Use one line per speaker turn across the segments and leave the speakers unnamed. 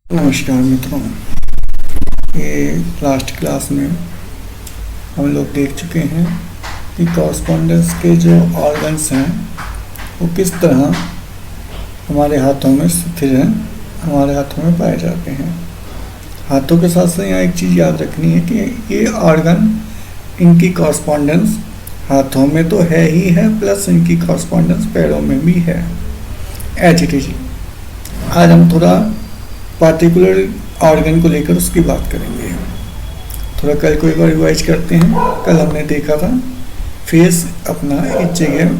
नमस्कार मित्रों, ये लास्ट क्लास में हम लोग देख चुके हैं कि कॉरस्पॉन्डेंस के जो ऑर्गन्स हैं वो किस तरह हमारे हाथों में स्थिर हैं, हमारे हाथों में पाए जाते हैं। हाथों के साथ साथ यहाँ एक चीज़ याद रखनी है कि ये ऑर्गन, इनकी कॉरस्पॉन्डेंस हाथों में तो है ही है, प्लस इनकी कॉरस्पॉन्डेंस पैरों में भी है। एज इट इज आज हम थोड़ा पार्टिकुलर ऑर्गन को लेकर उसकी बात करेंगे। थोड़ा कल को एक बार रिवाइज करते हैं। कल हमने देखा था फेस अपना एक जगह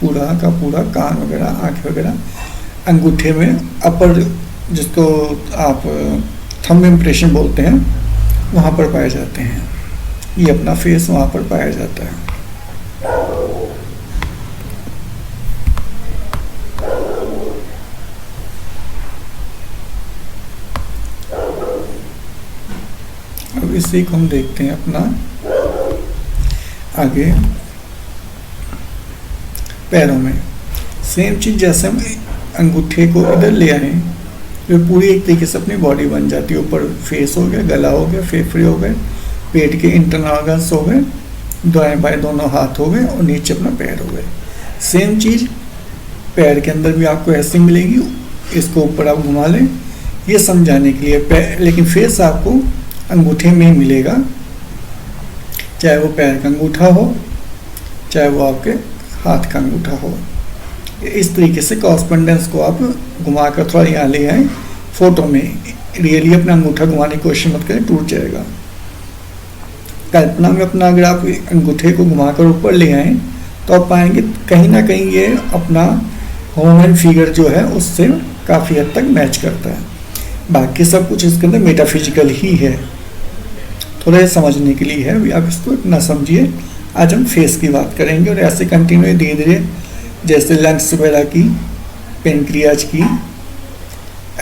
पूरा का पूरा कान वगैरह, आँखें वगैरह अंगूठे में अपर, जिसको आप थंब इम्प्रेशन बोलते हैं, वहाँ पर पाए जाते हैं। ये अपना फेस वहाँ पर पाया जाता है। अब इसी को हम देखते हैं अपना आगे पैरों में। सेम चीज़, जैसे हम अंगूठे को इधर ले आए तो पूरी एक तरीके से अपनी बॉडी बन जाती है। ऊपर फेस हो गया, गला हो गया, फेफड़े हो गए, पेट के इंटरनल ऑर्गन्स हो गए, दाएं बाएं दोनों हाथ हो गए और नीचे अपना पैर हो गए। सेम चीज़ पैर के अंदर भी आपको ऐसी मिलेगी। इसको ऊपर आप घुमा लें, ये समझाने के लिए पैर, लेकिन फेस आपको अंगूठे में ही मिलेगा, चाहे वो पैर का अंगूठा हो, चाहे वो आपके हाथ का अंगूठा हो। इस तरीके से कॉरस्पॉन्डेंस को आप घुमा कर थोड़ा यहाँ ले आए फोटो में। रियली अपना अंगूठा घुमाने की कोशिश मत करें, टूट जाएगा। कल्पना में अपना अगर आप अंगूठे को घुमाकर ऊपर ले आए तो आप पाएंगे कहीं ना कहीं ये अपना ह्यूमन फिगर जो है उससे काफ़ी हद तक मैच करता है। बाकी सब कुछ इसके अंदर मेटाफिजिकल ही है। थोड़ा समझने के लिए है, अभी आप इसको इतना समझिए। आज हम फेस की बात करेंगे और ऐसे कंटिन्यू धीरे धीरे, जैसे लंग्स वगैरह की, पेनक्रियाज की,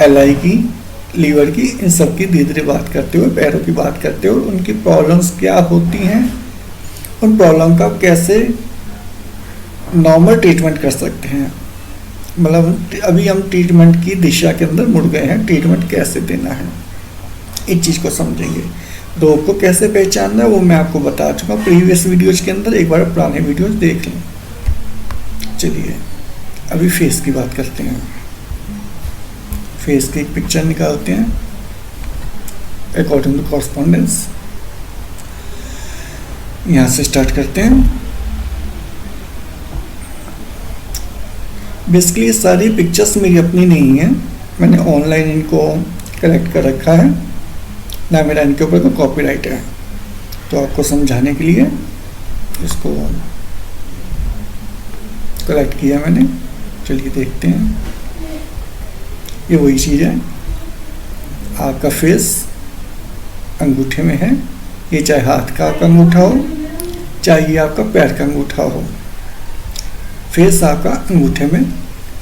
एलआई की, लीवर की, इन सब की धीरे धीरे बात करते हुए पैरों की बात करते हुए उनकी प्रॉब्लम्स क्या होती हैं, उन प्रॉब्लम का कैसे नॉर्मल ट्रीटमेंट कर सकते हैं। मतलब अभी हम ट्रीटमेंट की दिशा के अंदर मुड़ गए हैं, ट्रीटमेंट कैसे देना है इस चीज़ को समझेंगे। रोग को कैसे पहचानना है वो मैं आपको बता चुका हूँ प्रीवियस वीडियोज के अंदर, एक बार पुराने वीडियोज देख लें। चलिए अभी फेस की बात करते हैं। फेस की एक पिक्चर निकालते हैं अकॉर्डिंग टू कॉरस्पॉन्डेंस। यहाँ से स्टार्ट करते हैं। बेसिकली सारी पिक्चर्स मेरी अपनी नहीं है, मैंने ऑनलाइन इनको कलेक्ट कर रखा है, ना मेरा इनके ऊपर कोई कॉपीराइट है। तो आपको समझाने के लिए इसको कलेक्ट किया मैंने। चलिए देखते हैं। ये वही चीज़ है, आपका फेस अंगूठे में है। ये चाहे हाथ का आपका अंगूठा हो, चाहे ये आपका पैर का अंगूठा हो, फेस आपका अंगूठे में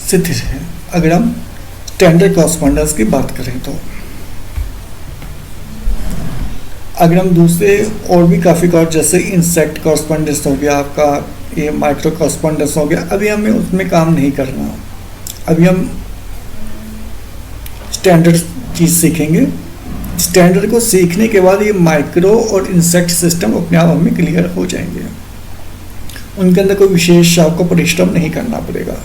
स्थिर है। अगर हम स्टैंडर्ड कॉरस्पॉन्डेंस की बात करें तो अगर हम दूसरे और भी काफ़ी और, जैसे इंसेक्ट कॉरस्पॉन्डेंस हो गया, आपका ये माइक्रो कॉरस्पॉन्डेंस हो गया, अभी हमें उसमें काम नहीं करना। अभी हम स्टैंडर्ड चीज़ सीखेंगे। स्टैंडर्ड को सीखने के बाद ये माइक्रो और इंसेक्ट सिस्टम अपने आप हमें क्लियर हो जाएंगे। उनके अंदर कोई विशेष आपको परिश्रम नहीं करना पड़ेगा।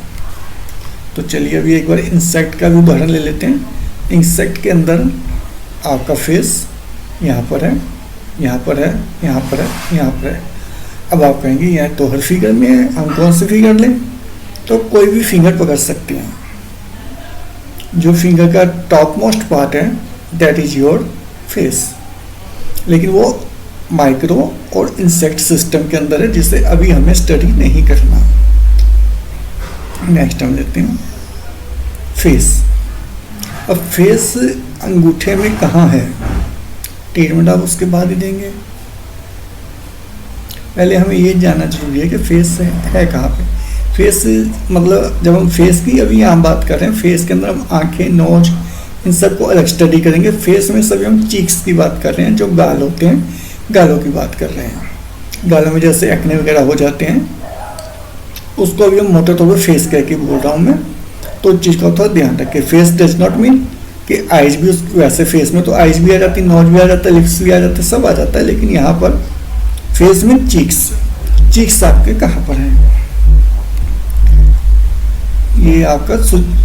तो चलिए अभी एक बार इंसेक्ट का भी उदाहरण ले लेते हैं। इंसेक्ट के अंदर आपका फेस यहाँ पर है, यहाँ पर है, यहाँ पर है, यहाँ पर है। अब आप कहेंगे यहाँ तो हर फिगर में है, हम कौन सी फिगर लें? तो कोई भी फिंगर पकड़ सकते हैं। जो फिंगर का टॉप मोस्ट पार्ट है दैट इज योर फेस, लेकिन वो माइक्रो और इंसेक्ट सिस्टम के अंदर है, जिसे अभी हमें स्टडी नहीं करना। नेक्स्ट हम लेते हैं फेस। अब फेस अंगूठे में कहाँ है? ट्रीटमेंट आप उसके बाद ही देंगे। पहले हमें ये जानना जरूरी है कि फेस है कहाँ पे। फेस मतलब जब हम फेस की अभी यहाँ बात कर रहे हैं, फेस के अंदर हम आंखें, नोज, इन सब को अलग स्टडी करेंगे। फेस में सभी हम चीक्स की बात कर रहे हैं, जो गाल होते हैं, गालों की बात कर रहे हैं। गालों में जैसे एक्ने वगैरह हो जाते हैं, उसको अभी हम मोटे तौर पर फेस कह के बोल रहा हूँ मैं। तो इस चीज़ का थोड़ा ध्यान रखें। फेस डज नॉट मीन कि आइज भी उस वैसे फेस में तो आइज भी आ जाती, नोज भी आ जाता है, लिप्स भी आ जाता है, सब आ जाता है, लेकिन यहाँ पर फेस में चीक्स आपके कहाँ पर हैं? ये आपका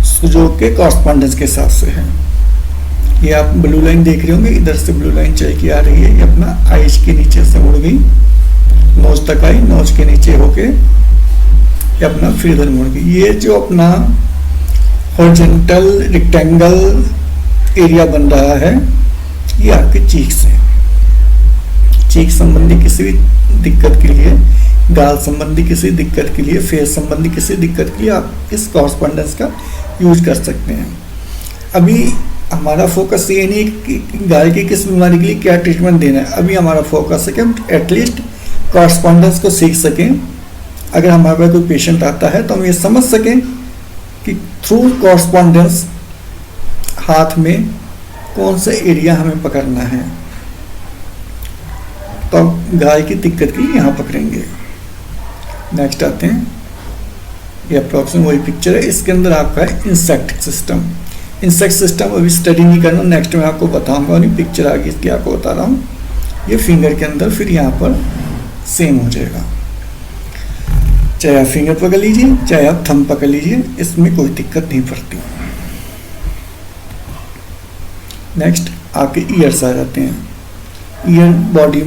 सुजोग के कॉरस्पॉन्डेंस के हिसाब से है। ये आप ब्लू लाइन देख रहे होंगे, इधर से ब्लू लाइन चल के आ रही है, ये अपना आइज के नीचे से मुड़ गई, नोज तक आई, नोज के नीचे होके ये अपना फिर इधर मुड़ गई। ये जो अपना हॉरिजॉन्टल रेक्टेंगल एरिया बन रहा है, ये आपके चीक्स है। चीक संबंधी किसी भी दिक्कत के लिए, गाल संबंधी किसी दिक्कत के लिए, फेस संबंधी किसी दिक्कत के लिए आप इस कॉरस्पॉन्डेंस का यूज कर सकते हैं। अभी हमारा फोकस ये नहीं कि गाय की किस बीमारी के लिए क्या ट्रीटमेंट देना है, अभी हमारा फोकस है कि हम एटलीस्ट कॉरस्पॉन्डेंस को सीख सकें। अगर हमारे पास कोई पेशेंट आता है तो हम ये समझ सकें कि थ्रू कॉरस्पॉन्डेंस हाथ में कौन सा एरिया हमें पकड़ना है, तो गाय की दिक्कत की यहाँ पकड़ेंगे। नेक्स्ट आते हैं, ये अप्रोक्सीमेट वही पिक्चर है, इसके अंदर आपका है इंसेक्ट सिस्टम। इंसेक्ट सिस्टम अभी स्टडी नहीं करना, नेक्स्ट में आपको बताऊंगा, और पिक्चर आगे इसकी आपको बता रहा हूँ। ये फिंगर के अंदर फिर यहाँ पर सेम हो जाएगा, चाहे आप फिंगर पकड़ लीजिए चाहे आप थंब पकड़ लीजिए, इसमें कोई दिक्कत नहीं पड़ती। नेक्स्ट आपके ईयर्स आ जाते हैं। ईयर बॉडी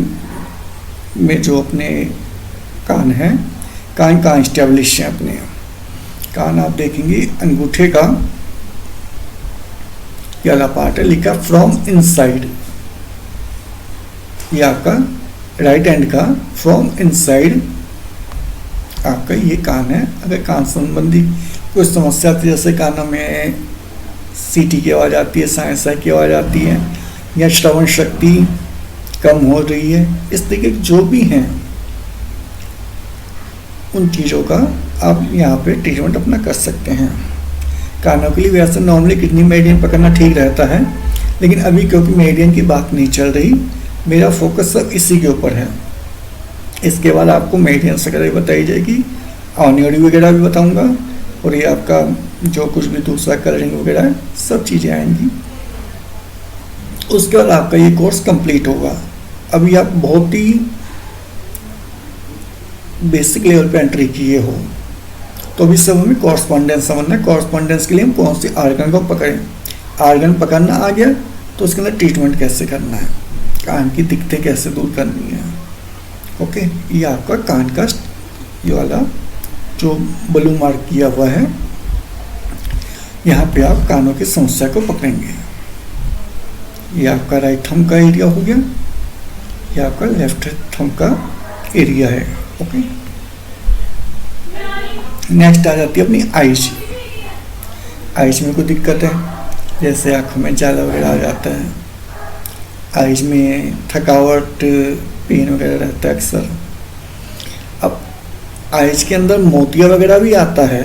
में जो अपने कान है, कान कहाँ इस्टेब्लिश है अपने? कान आप देखेंगे अंगूठे का ये वाला पार्ट है, लिखा फ्रॉम इनसाइड। ये आपका राइट हैंड का फ्रॉम इनसाइड आपका ये कान है। अगर कान संबंधी कोई समस्या आती है, जैसे कानों में सीटी की आवाज़ आती है, साय की आवाज़ आती है, या श्रवण शक्ति कम हो रही है, इस तरीके जो भी हैं उन चीज़ों का आप यहाँ पे ट्रीटमेंट अपना कर सकते हैं। कानों के लिए वैसे नॉर्मली किडनी मेरिडियन पकड़ना ठीक रहता है, लेकिन अभी क्योंकि मेरिडियन की बात नहीं चल रही, मेरा फोकस सब इसी के ऊपर है। इसके बाद आपको मेरिडियंस वगैरह बताई जाएगी, ऑनियोडी वगैरह भी बताऊंगा, और ये आपका जो कुछ भी दूसरा कलरिंग वगैरह है सब चीज़ें आएंगी। उसके बाद आपका ये कोर्स कंप्लीट होगा। अभी आप बहुत ही बेसिक लेवल पे एंट्री किए हो, तो अभी सब हमें कॉरस्पॉन्डेंस समझना है। कॉरस्पॉन्डेंस के लिए हम कौन सी आर्गन को पकड़ें, आर्गन पकड़ना आ गया तो उसके अंदर ट्रीटमेंट कैसे करना है, कान की दिक्कतें कैसे दूर करनी है। ओके, ये आपका कान का ये वाला जो ब्लू मार्क किया हुआ है, यहाँ पे आप कानों की समस्या को पकड़ेंगे। ये आपका राइट थंब का एरिया हो गया, ये आपका लेफ्ट थंब का एरिया है। ओके, नेक्स्ट आ जाती है अपनी आइज। आइज में कोई दिक्कत है, जैसे आँखों में जाला वगैरह आ जाता है, आइज में थकावट, पेन वगैरह रहता है अक्सर। अब आइज के अंदर मोतिया वगैरह भी आता है,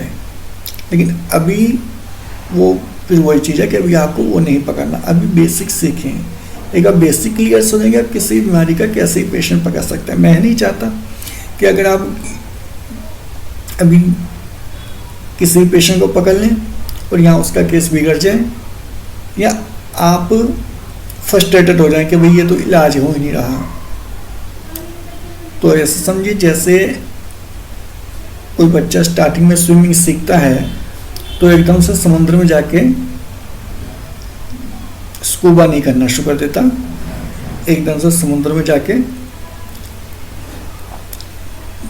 लेकिन अभी वो फिर वही चीज़ है कि अभी आपको वो नहीं पकड़ना, अभी बेसिक सीखें। एक आप बेसिक क्लियर सुनेंगे, आप किसी बीमारी का कैसे ही पेशेंट पकड़ सकते हैं। मैं नहीं चाहता कि अगर आप अभी किसी पेशेंट को पकड़ लें और यहाँ उसका केस बिगड़ जाए, या आप फ्रस्ट्रेटेड हो जाए कि भाई ये तो इलाज हो ही नहीं रहा। तो ऐसे समझिए जैसे कोई बच्चा स्टार्टिंग में स्विमिंग सीखता है, तो एकदम से समुद्र में जाके स्कूबा नहीं करना शुरू कर देता, एकदम से समुद्र में जाके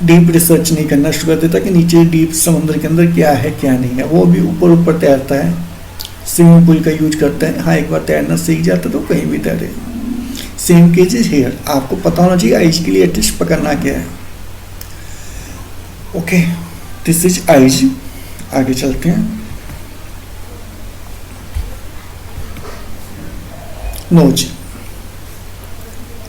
डीप रिसर्च नहीं करना शुरू कर देता कि नीचे डीप समुद्र के अंदर क्या है क्या नहीं है। वो भी ऊपर ऊपर तैरता है, स्विमिंग पूल का यूज करता है। हाँ, एक बार तैरना सीख जाता तो कहीं भी तैरे। सेम केज इज हियर, आपको पता होना चाहिए आइज के लिए एटलीस्ट पकड़ना क्या है। Okay, this is eyes. आगे चलते हैं। नोज,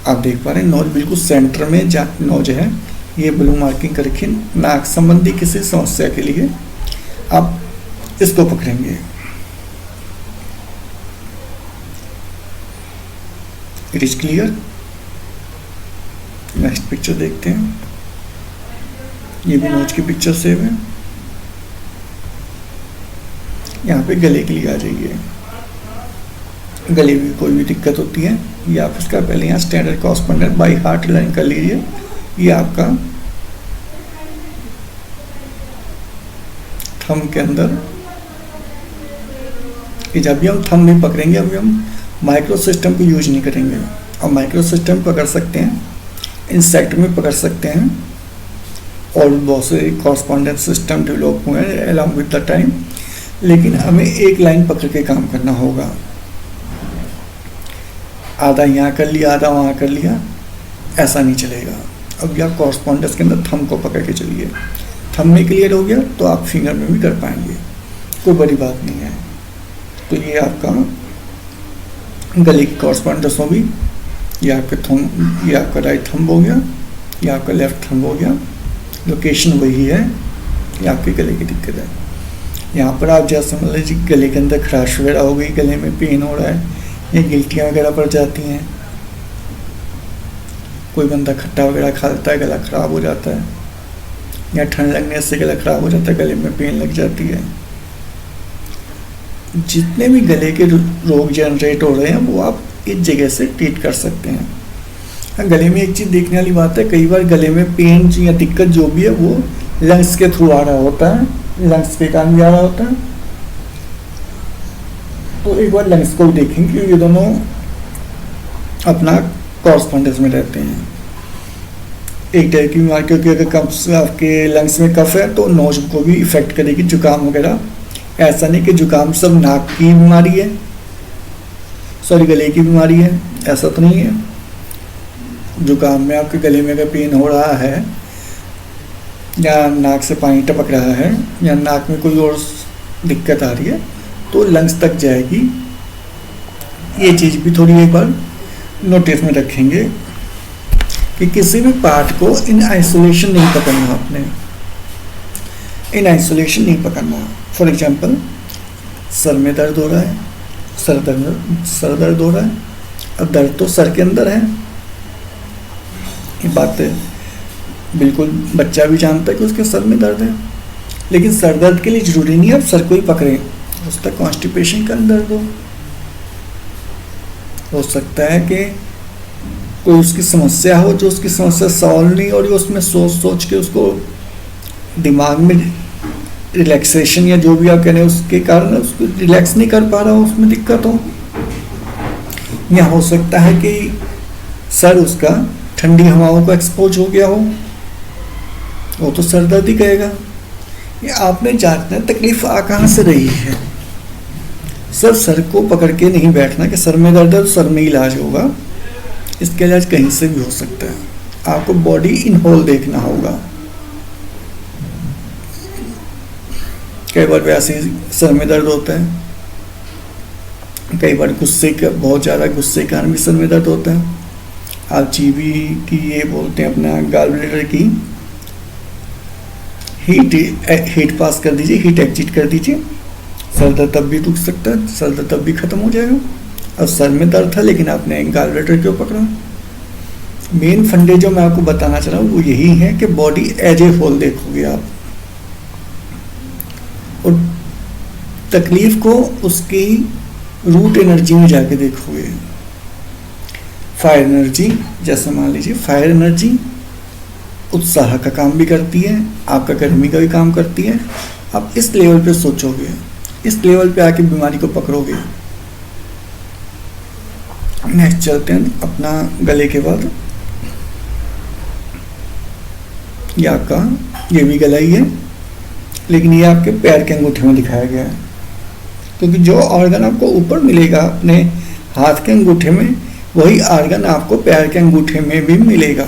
आप देख पा रहे हैं नोज बिल्कुल सेंटर में नोज है, ये ब्लू मार्किंग करके नाक संबंधी किसी समस्या के लिए आप इसको पकड़ेंगे। It is clear. Next picture देखते हैं, ये भी नोज की पिक्चर सेव है। यहाँ पे गले के लिए आ जाइए। गले में कोई भी दिक्कत होती है, ये आप इसका पहले यहाँ standard correspondent by heart line कर लीजिए। ये आपका थंब के अंदर, कि जब भी हम थंब में पकड़ेंगे अभी हम माइक्रो सिस्टम को यूज नहीं करेंगे। और माइक्रो सिस्टम पकड़ सकते हैं, इंसेक्ट में पकड़ सकते हैं, और बहुत से कॉरस्पॉन्डेंट सिस्टम डेवलप हुए हैं अलॉन्ग विद द टाइम, लेकिन हमें एक लाइन पकड़ के काम करना होगा। आधा यहाँ कर लिया, आधा वहाँ कर लिया, ऐसा नहीं चलेगा। अब आप कॉरस्पॉन्डेंस के अंदर थंब को पकड़ के चलिए, थंब में क्लियर हो गया तो आप फिंगर में भी कर पाएंगे, कोई बड़ी बात नहीं है। तो ये आपका गले की कॉरस्पॉन्डेंस होगी, ये आपके थंब, ये आपका राइट थंब हो गया, ये आपका लेफ्ट थंब हो गया, लोकेशन वही है, ये आपके गले की दिक्कत है। यहाँ पर आप जैसे मान लीजिए गले के अंदर खराश वगैरह हो गई, गले में पेन हो रहा है, या गिल्टियाँ वगैरह पड़ जाती हैं, कोई बंदा खट्टा वगैरह खा लेता है, गला ख़राब हो जाता है, या ठंड लगने से गला ख़राब हो जाता है, गले में पेन लग जाती है। जितने भी गले के रोग जनरेट हो रहे हैं वो आप इस जगह से ट्रीट कर सकते हैं। हाँ, गले में एक चीज़ देखने वाली बात है, कई बार गले में पेन या दिक्कत जो भी है वो लंग्स के थ्रू आ रहा होता है, लंग्स के कारण भी आ रहा होता है। तो एक बार लंग्स को भी देखेंगे, ये दोनों अपना कॉरस्पॉन्डेंस में रहते हैं। एक टाइप की बीमारी, क्योंकि अगर कफ आपके लंग्स में कफ है तो नोज को भी इफेक्ट करेगी, जुकाम वगैरह। ऐसा नहीं कि जुकाम सब नाक की बीमारी है, सॉरी गले की बीमारी है, ऐसा तो नहीं है। जुकाम में आपके गले में अगर पेन हो रहा है, या नाक से पानी टपक रहा है, या नाक में कोई और दिक्कत आ रही है, तो लंग्स तक जाएगी। ये चीज़ भी थोड़ी एक बार नोटिस में रखेंगे कि किसी भी पार्ट को इन आइसोलेशन नहीं पकड़ना, आपने इन आइसोलेशन नहीं पकड़ना। फॉर एग्जांपल, सर में दर्द हो रहा है, सर दर्द हो रहा है, अब दर्द तो सर के अंदर है, ये बात बिल्कुल बच्चा भी जानता है कि उसके सर में दर्द है, लेकिन सर दर्द के लिए ज़रूरी नहीं है अब सर को ही पकड़े, उसका कॉन्स्टिपेशन का दर्द हो सकता है कि कोई उसकी समस्या हो, जो उसकी समस्या सॉल्व नहीं हो रही, उसमें सोच के उसको दिमाग में रिलैक्सेशन या जो भी आप कह रहे हैं उसके कारण उसको रिलैक्स नहीं कर पा रहा हो, उसमें दिक्कत हो। या हो सकता है कि सर उसका ठंडी हवाओं को एक्सपोज हो गया हो, वो तो सर दर्द ही कहेगा। ये आपने जांचना तकलीफ आ कहाँ से रही है। सब सर को पकड़ के नहीं बैठना कि सर में दर्द है तो सर में इलाज होगा, इसका इलाज कहीं से भी हो सकता है। आपको बॉडी इन होल देखना होगा। कई बार वैसे ही सर में दर्द होता है, कई बार गुस्से का, बहुत ज़्यादा गुस्से के कारण भी सर में दर्द होता है। आप जीबी की ये बोलते हैं अपना गॉल ब्लैडर की हीट पास कर दीजिए, हीट एग्जिट कर दीजिए, सर दर्द तब भी रुक सकता है, सर दर्द तब भी खत्म हो जाएगा। अब सर में दर्द था लेकिन आपने गॉल ब्लैडर क्यों पकड़ा। मेन फंडे जो मैं आपको बताना चाह रहा हूँ वो यही है कि बॉडी एज ए होल देखोगे आप, और तकलीफ को उसकी रूट एनर्जी में जाके देखोगे। फायर एनर्जी, जैसे मान लीजिए फायर एनर्जी उत्साह का काम भी करती है, आपका गर्मी का भी काम करती है। आप इस लेवल पे सोचोगे, इस लेवल पे आके बीमारी को पकड़ोगे। नेक्स्ट चलते हैं अपना गले के बाद। ये आपका, ये भी गला ही है, लेकिन ये आपके पैर के अंगूठे में दिखाया गया है, क्योंकि जो ऑर्गन आपको ऊपर मिलेगा अपने हाथ के अंगूठे में, वही ऑर्गन आपको पैर के अंगूठे में भी मिलेगा।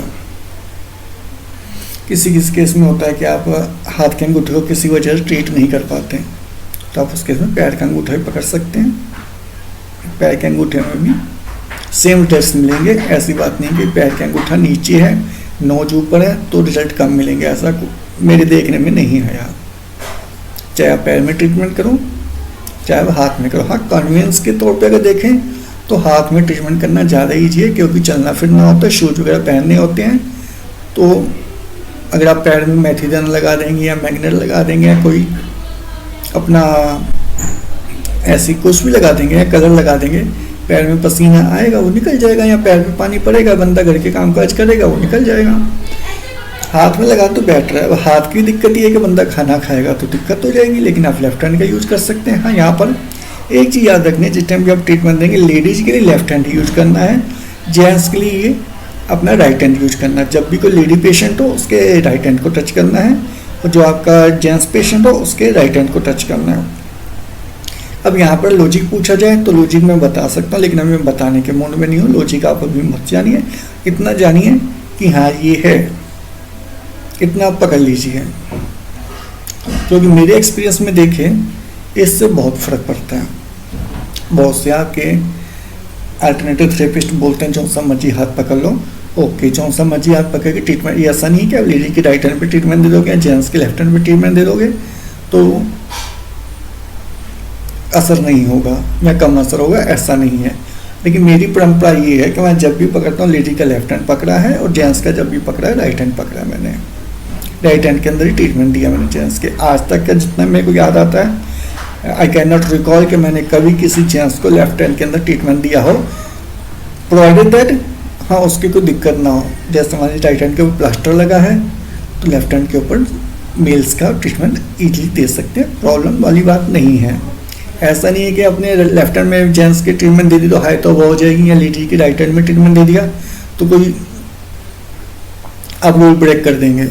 किसी किसी केस में होता है कि आप हाथ के अंगूठे को किसी वजह से ट्रीट नहीं कर पाते, तो आप उस केस में पैर का अंगूठा भी पकड़ सकते हैं। पैर के अंगूठे में भी सेम टेस्ट मिलेंगे। ऐसी बात नहीं कि पैर का अंगूठा नीचे है, नोज ऊपर है तो रिजल्ट कम मिलेंगे, ऐसा मेरे देखने में नहीं है यार। चाहे आप पैर में ट्रीटमेंट करो, चाहे आप हाथ में करो। हाँ, कन्वीनियंस के तौर पे अगर देखें तो हाथ में ट्रीटमेंट करना ज़्यादा ईजी है, क्योंकि चलना फिरना होता है, शूज वगैरह पहनने होते हैं। तो अगर आप पैर में मेथी दाना लगा देंगे या मैग्नेट लगा देंगे या कोई अपना ऐसी कुछ भी लगा देंगे या कलर लगा देंगे, पैर में पसीना आएगा वो निकल जाएगा, या पैर में पानी पड़ेगा, बंदा घर के काम काज करेगा वो निकल जाएगा। हाथ में लगा तो बैठ रहा है, अब हाथ की दिक्कत ये है कि बंदा खाना खाएगा तो दिक्कत हो जाएगी, लेकिन आप लेफ्ट हैंड का यूज़ कर सकते हैं। हाँ, यहाँ पर एक चीज़ याद रखनी है, जिस टाइम भी आप ट्रीटमेंट देंगे लेडीज़ के लिए लेफ्ट हैंड यूज करना है, जेंट्स के लिए अपना राइट हैंड यूज करना है। जब भी कोई लेडी पेशेंट हो उसके राइट हैंड को टच करना है, और जो आपका जेंट्स पेशेंट हो उसके राइट हैंड को टच करना है। अब यहाँ पर लॉजिक पूछा जाए तो लॉजिक मैं बता सकता हूँ, लेकिन अभी मैं बताने के मूड में नहीं हूँ। लॉजिक आप अभी मत जानिए, इतना जानिए कि हाँ ये है, इतना आप पकड़ लीजिए, क्योंकि मेरे एक्सपीरियंस में देखें इससे बहुत फ़र्क पड़ता है। बहुत से आपके अल्टरनेटिव थेरेपिस्ट बोलते हैं जो सा मर्जी हाथ पकड़ लो, ओके जो सा मर्जी हाथ पकड़ के ट्रीटमेंट, ये ऐसा नहीं है कि आप लेडी की राइट हैंड पे ट्रीटमेंट दे दोगे या जेंट्स के लेफ्ट हैंड पे ट्रीटमेंट दे दोगे तो असर नहीं होगा या कम असर होगा, ऐसा नहीं है। लेकिन मेरी परंपरा ये है कि मैं जब भी पकड़ता हूँ लेडी का लेफ्ट हैंड पकड़ा है, और जेंट्स का जब भी पकड़ा है राइट हैंड पकड़ा है। मैंने राइट हैंड के अंदर ही ट्रीटमेंट दिया मैंने जेंट्स के। आज तक का जितना मेरे को याद आता है, आई कैन नॉट रिकॉल कि मैंने कभी किसी जेंट्स को लेफ्ट हैंड के अंदर ट्रीटमेंट दिया हो, प्रोवाइडेड दैट हाँ उसकी कोई दिक्कत ना हो। जैसे हमारी राइट हैंड के ऊपर प्लास्टर लगा है तो लेफ्ट हैंड के ऊपर मेल्स का ट्रीटमेंट ईजिली दे सकते हैं, प्रॉब्लम वाली बात नहीं है। ऐसा नहीं है कि अपने लेफ्ट हैंड में जेंट्स की ट्रीटमेंट दे दी तो हाई तो वो हो जाएगी, या लेडी की राइट हैंड में ट्रीटमेंट दे दिया तो कोई आप रूल ब्रेक कर देंगे।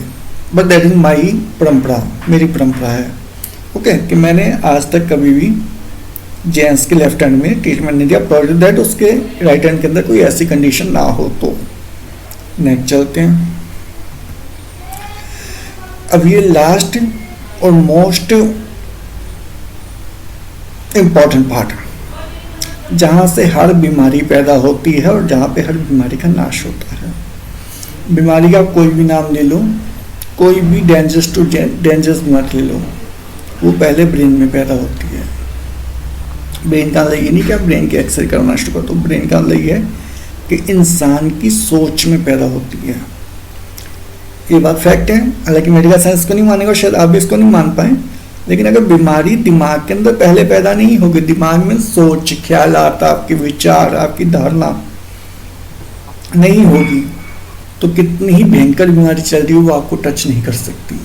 बट दैट इज माई परंपरा, मेरी परंपरा है ओके कि मैंने आज तक कभी भी जेंट्स के लेफ्ट हैंड में ट्रीटमेंट नहीं दिया, प्रोवाइडेड दैट उसके राइट हैंड के अंदर कोई ऐसी कंडीशन ना हो। तो नेक्स्ट चलते हैं। अब ये लास्ट और मोस्ट इम्पॉर्टेंट पार्ट, जहाँ से हर बीमारी पैदा होती है और जहाँ पे हर बीमारी का नाश होता है। बीमारी का कोई भी नाम ले लो, कोई भी डेंजरस टू डेंजरस बीमारी ले लो, वो पहले ब्रेन में पैदा होती है। ब्रेन का मतलब ये नहीं कि आप ब्रेन के एक्सरे करना शुरू कर दो, ब्रेन का मतलब ये है कि इंसान की सोच में पैदा होती है। ये बात फैक्ट है, हालांकि मेडिकल साइंस को नहीं मानेगा, शायद आप भी इसको नहीं मान पाए, लेकिन अगर बीमारी दिमाग के अंदर पहले पैदा नहीं होगी, दिमाग में सोच, ख्यालात, आपके विचार, आपकी धारणा नहीं होगी, तो कितनी ही भयंकर बीमारी चल रही हो वो आपको टच नहीं कर सकती।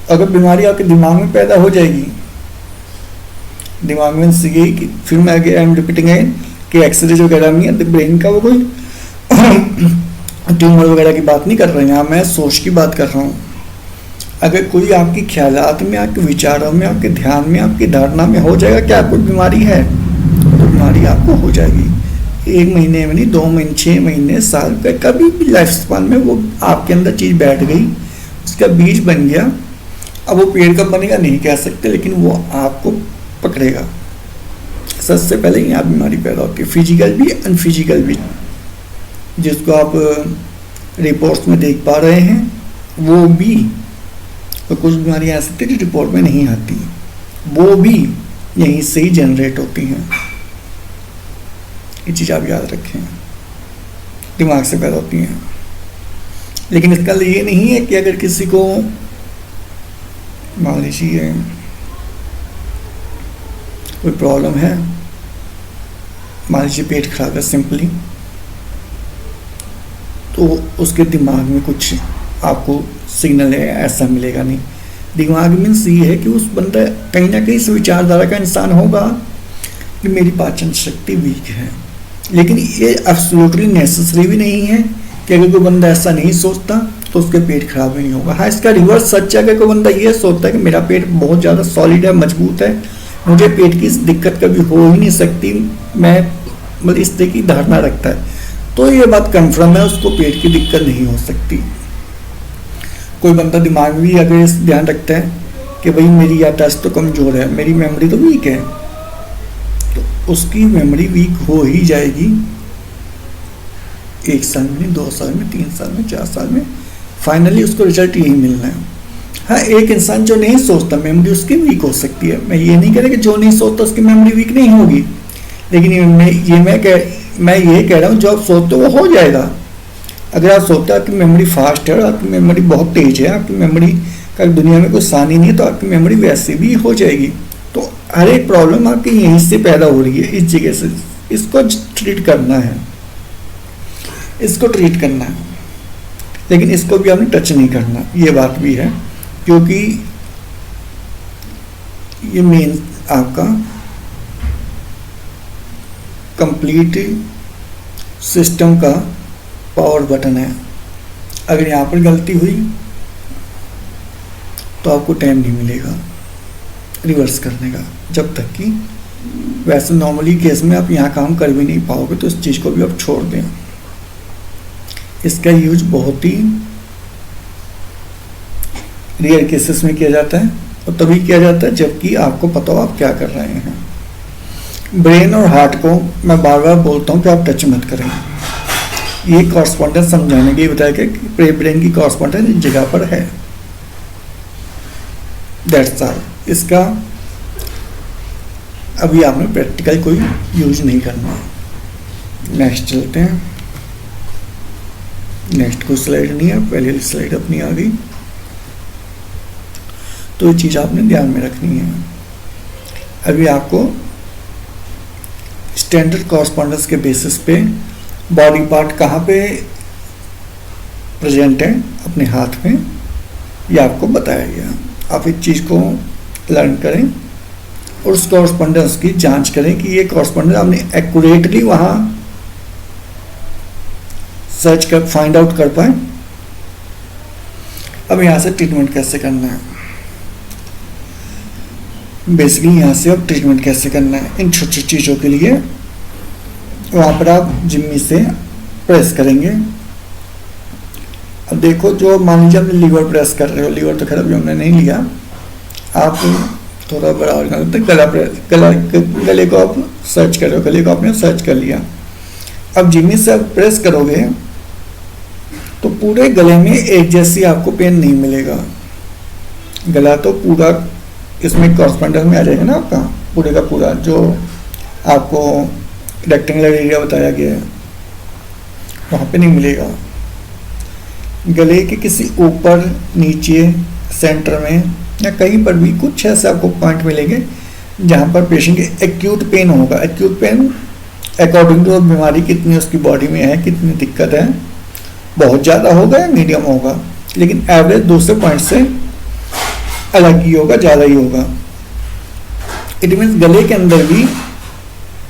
अगर बीमारी आपके दिमाग में पैदा हो जाएगी, दिमाग में से यही कि फिर मैं आई एम रिपीटिंग अगेन कि एक्सरे वगैरह नहीं है ब्रेन का, वो कोई ट्यूमर वगैरह की बात नहीं कर रहे हैं, यहाँ मैं सोच की बात कर रहा हूँ। अगर कोई आपकी ख्यालात में, आपके विचारों में, आपके ध्यान में, आपकी धारणा में हो जाएगा कि आपको बीमारी है, तो बीमारी आपको हो जाएगी। 1 महीने में नहीं, 2 महीने, 6 महीने, साल का, कभी भी लाइफ स्पान में वो आपके अंदर चीज़ बैठ गई, उसका बीज बन गया। अब वो पेड़ कब बनेगा नहीं कह सकते, लेकिन वो आपको पकड़ेगा। सबसे पहले यहाँ बीमारी पैदा होती है, फिजिकल भी अनफिजिकल भी, जिसको आप रिपोर्ट्स में देख पा रहे हैं वो भी। तो कुछ बीमारियाँ ऐसी थी जो रिपोर्ट में नहीं आती, वो भी यहीं से ही जनरेट होती हैं। ये चीज़ आप याद रखें, दिमाग से पैदा होती हैं। लेकिन इसका ये नहीं है कि अगर किसी को मान लीजिए कोई प्रॉब्लम है, मान लीजिए पेट खराब है सिंपली, तो उसके दिमाग में कुछ आपको सिग्नल है ऐसा मिलेगा नहीं। दिमाग मीन्स ये है कि उस बंदा कहीं ना कहीं से विचारधारा का इंसान होगा कि मेरी पाचन शक्ति वीक है, लेकिन ये एब्सोल्युटली नेसेसरी भी नहीं है कि अगर कोई बंदा ऐसा नहीं सोचता तो उसके पेट खराब नहीं होगा। हाँ, इसका रिवर्स सच है, अगर कोई बंदा ये सोचता है कि मेरा पेट बहुत ज़्यादा सॉलिड है, मजबूत है, मुझे पेट की दिक्कत कभी हो ही नहीं सकती, मैं मतलब इस तरह की धारणा रखता है, तो ये बात कन्फर्म है, उसको पेट की दिक्कत नहीं हो सकती। कोई बंदा दिमाग में भी अगर इस ध्यान रखता है कि भाई मेरी याददाश्त तो कमज़ोर है, मेरी मेमोरी तो वीक है, तो उसकी मेमोरी वीक हो ही जाएगी 1 साल में, 2 साल में, 3 साल में, 4 साल में, फाइनली उसको रिजल्ट यही मिलना है। हाँ, एक इंसान जो नहीं सोचता मेमोरी उसकी वीक हो सकती है। मैं ये नहीं कह रहा कि जो नहीं सोचता उसकी मेमोरी वीक नहीं होगी, लेकिन मैं ये कह रहा हूँ जो आप सोचते हो वो हो जाएगा। अगर आप सोचते हैं आपकी मेमोरी फास्ट है और आपकी मेमोरी बहुत तेज है, आपकी मेमोरी का दुनिया में कोई सानी नहीं है, तो आपकी मेमोरी वैसे भी हो जाएगी। तो हर एक प्रॉब्लम आपकी यहीं से पैदा हो रही है, इस जगह से। इसको ट्रीट करना है, इसको ट्रीट करना है, लेकिन इसको भी आपने टच नहीं करना, ये बात भी है, क्योंकि ये मेन आपका कंप्लीट सिस्टम का पावर बटन है। अगर यहाँ पर गलती हुई तो आपको टाइम नहीं मिलेगा रिवर्स करने का, जब तक कि वैसे नॉर्मली केस में आप यहाँ काम कर भी नहीं पाओगे, तो इस चीज़ को भी आप छोड़ दें। इसका यूज बहुत ही रेयर केसेस में किया जाता है, और तभी किया जाता है जबकि आपको पता हो आप क्या कर रहे हैं। ब्रेन और हार्ट को मैं बार बार बोलता हूँ कि आप टच मत करें। ये कॉरस्पॉन्डेंस समझाने के लिए बताया कि ब्रेन की कॉरस्पॉन्डेंस इस जगह पर है, दैट्स ऑल। इसका अभी आपने प्रैक्टिकल कोई यूज नहीं करना। नेक्स्ट चलते हैं। नेक्स्ट कोई स्लाइड नहीं है, पहले स्लाइड अपनी आ गई, तो ये चीज़ आपने ध्यान में रखनी है। अभी आपको स्टैंडर्ड कॉरस्पॉन्डेंस के बेसिस पे बॉडी पार्ट कहाँ पे प्रेजेंट है अपने हाथ में, ये आपको बताया गया। आप इस चीज़ को लर्न करें और उस कॉरस्पॉन्डेंस की जांच करें कि ये कॉरस्पॉन्डेंस आपने एक्यूरेटली वहाँ सर्च कर फाइंड आउट कर पाए। अब यहाँ से ट्रीटमेंट कैसे करना है, बेसिकली यहाँ से अब ट्रीटमेंट कैसे करना है इन छोटी छोटी चीज़ों के लिए। वहाँ पर आप जिम्मी से प्रेस करेंगे। अब देखो, जो मान लीजिए आपने लीवर प्रेस कर रहे हो, लीवर तो खैर अभी हमने नहीं लिया, आप थोड़ा बराबर कर लेते, गले को आप सर्च कर रहे हो, गले को आपने सर्च कर लिया। अब जिम्मी से आप प्रेस करोगे तो पूरे गले में एक जैसी आपको पेन नहीं मिलेगा। गला तो पूरा इसमें कॉरस्पॉन्डेंस में आ जाएगा ना आपका, पूरे का पूरा जो आपको रेक्टेंगुलर एरिया बताया गया है वहाँ पे नहीं मिलेगा। गले के किसी ऊपर, नीचे, सेंटर में या कहीं पर भी कुछ ऐसे आपको पॉइंट मिलेंगे जहाँ पर पेशेंट के एक्यूट पेन होगा। एक्यूट पेन अकॉर्डिंग टू बीमारी कितनी उसकी बॉडी में है, कितनी दिक्कत है, बहुत ज़्यादा होगा या मीडियम होगा, लेकिन एवरेज दूसरे पॉइंट से अलग ही होगा, ज़्यादा ही होगा। इट मीन्स गले के अंदर भी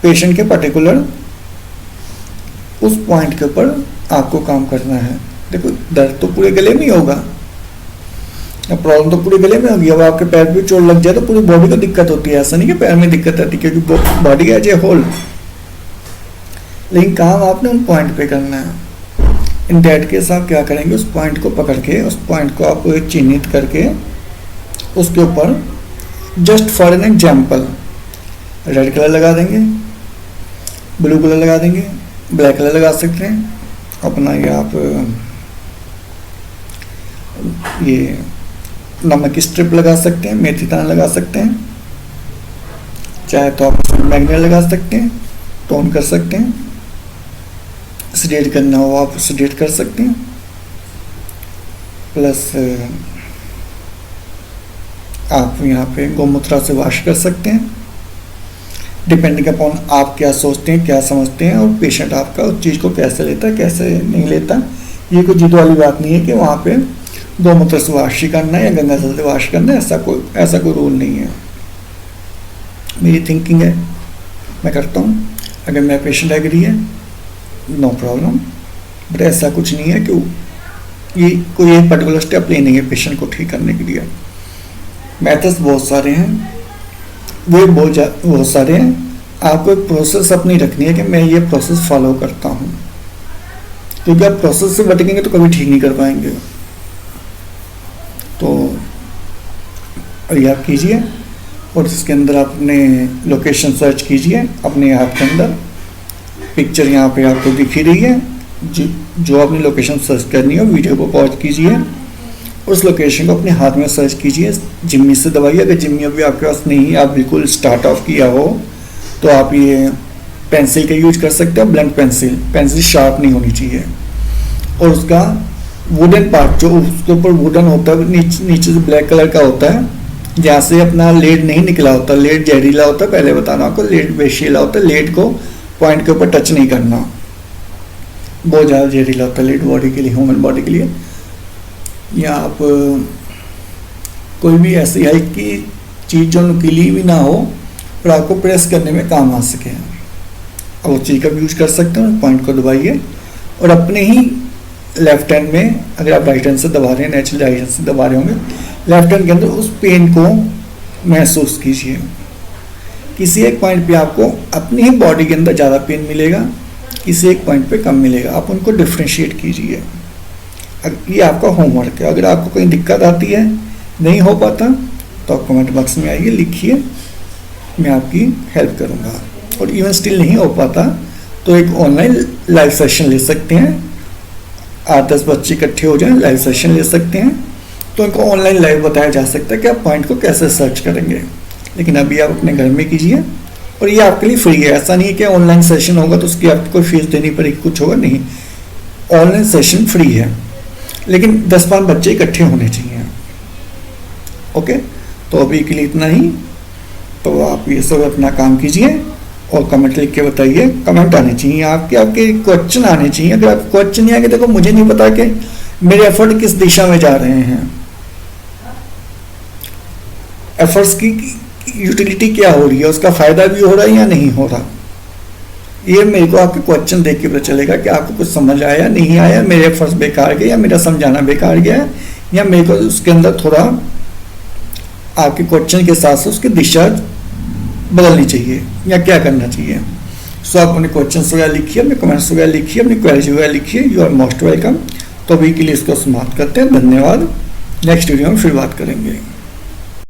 पेशेंट के पर्टिकुलर उस पॉइंट के ऊपर आपको काम करना है। देखो, दर्द तो पूरे गले में ही होगा, प्रॉब्लम तो पूरे गले में होगी। अब आपके पैर भी चोट लग जाए तो पूरी बॉडी को दिक्कत होती है, ऐसा नहीं कि पैर में दिक्कत आती, क्योंकि बॉडी एज ए होल। लेकिन काम आपने उन पॉइंट पे करना है। इन दैट केस आप क्या करेंगे, उस पॉइंट को पकड़ के, उस पॉइंट को आप चिन्हित करके उसके ऊपर just for an example red colour लगा देंगे, ब्लू कलर लगा देंगे, ब्लैक कलर लगा सकते हैं अपना, ये आप ये नमक की स्ट्रिप लगा सकते हैं, मेथी दाना लगा सकते हैं, चाहे तो आप उसमें मैग्नेट लगा सकते हैं, टोन कर सकते हैं, सेडेट करना हो आप सेडेट कर सकते हैं, प्लस आप यहाँ पे गोमूत्र से वॉश कर सकते हैं, डिपेंडिंग अपॉन आप क्या सोचते हैं, क्या समझते हैं, और पेशेंट आपका उस चीज़ को कैसे लेता है, कैसे नहीं लेता। ये कोई जिद वाली बात नहीं है कि वहाँ पे गोमूत्र से वॉश ही करना है या गंगा जल से वॉश करना है, ऐसा कोई रूल नहीं है। मेरी थिंकिंग है, मैं करता हूँ, अगर मेरा पेशेंट एग्री है नो प्रॉब्लम, बट ऐसा कुछ नहीं है कि ये कोई एक पर्टिकुलर स्टेप लेनी है पेशेंट को ठीक करने के लिए। मेथड्स बहुत सारे हैं, वो बहुत सारे हैं। आपको एक प्रोसेस अपनी रखनी है कि मैं ये प्रोसेस फॉलो करता हूँ, क्योंकि आप प्रोसेस से भटकेंगे तो कभी ठीक नहीं कर पाएंगे। तो ये आप कीजिए और इसके अंदर अपने लोकेशन सर्च कीजिए अपने हाथ के अंदर। पिक्चर यहाँ पे आपको दिख ही रही है, जो अपनी लोकेशन सर्च करनी है वीडियो को पॉज कीजिए, उस लोकेशन को अपने हाथ में सर्च कीजिए, जिम्मी से दबाइए। अगर जिम्मी अभी आपके पास नहीं, आप बिल्कुल स्टार्ट ऑफ किया हो, तो आप ये पेंसिल का यूज कर सकते हो, ब्लंट पेंसिल शार्प नहीं होनी चाहिए, और उसका वुडन पार्ट जो उसके ऊपर वुडन होता है, नीचे से ब्लैक कलर का होता है, जहाँ से अपना लेड नहीं निकला होता, लेड जहरीला होता है, पहले बताना आपको, लेड विषैला होता है, लेड को पॉइंट के ऊपर टच नहीं करना, बहुत ज़्यादा जहरीला होता है लेड बॉडी के लिए, ह्यूमन बॉडी के लिए। या आप कोई भी ऐसी हल्की चीज़ जो नुकीली भी ना हो और आपको प्रेस करने में काम आ सके, अब उस चीज़ का भी यूज कर सकते हैं। पॉइंट को दबाइए और अपने ही लेफ्ट हैंड में, अगर आप राइट हैंड से दबा रहे हैं, नेचुरल राइट हैंड से दबा रहे होंगे, लेफ्ट हैंड के अंदर उस पेन को महसूस कीजिए। किसी एक पॉइंट पे आपको अपनी ही बॉडी के अंदर ज़्यादा पेन मिलेगा, किसी एक पॉइंट पे कम मिलेगा, आप उनको डिफ्रेंशिएट कीजिए। ये आपका होमवर्क है। अगर आपको कोई दिक्कत आती है, नहीं हो पाता, तो आप कमेंट बॉक्स में आइए, लिखिए, मैं आपकी हेल्प करूँगा। और इवन स्टिल नहीं हो पाता तो एक ऑनलाइन लाइव सेशन ले सकते हैं, 8-10 बच्चे इकट्ठे हो जाएं, लाइव सेशन ले सकते हैं, तो उनको ऑनलाइन लाइव बताया जा सकता है कि आप पॉइंट को कैसे सर्च करेंगे। लेकिन अभी आप अपने घर में कीजिए और ये आपके लिए फ्री है। ऐसा नहीं है कि ऑनलाइन सेशन होगा तो उसकी आपको कोई फीस देनी पड़ेगी, कुछ होगा नहीं, ऑनलाइन सेशन फ्री है, लेकिन 10-5 बच्चे इकट्ठे होने चाहिए। ओके, तो अभी के लिए इतना ही। तो आप ये सब अपना काम कीजिए और कमेंट लिख के बताइए, कमेंट आने चाहिए आपके क्वेश्चन आने चाहिए। अगर आप क्वेश्चन नहीं आएंगे, देखो मुझे नहीं पता कि मेरे एफर्ट किस दिशा में जा रहे हैं, एफर्ट्स की यूटिलिटी क्या हो रही है, उसका फायदा भी हो रहा है या नहीं हो रहा। ये मेरे को आपके क्वेश्चन देख के पता चलेगा कि आपको कुछ समझ आया, नहीं आया, मेरे एफर्ट्स बेकार गए या मेरा समझाना बेकार गया, या मेरे को उसके अंदर थोड़ा आपके क्वेश्चन के साथ साथ उसकी दिशा बदलनी चाहिए या क्या करना चाहिए। सो आप अपने क्वेश्चन वगैरह लिखिए, अपने कमेंट्स वगैरह लिखिए, अपनी क्वेरीज वगैरह लिखिए। You are most welcome. तो अभी के लिए इसको समाप्त करते हैं। धन्यवाद। नेक्स्ट वीडियो में फिर बात करेंगे।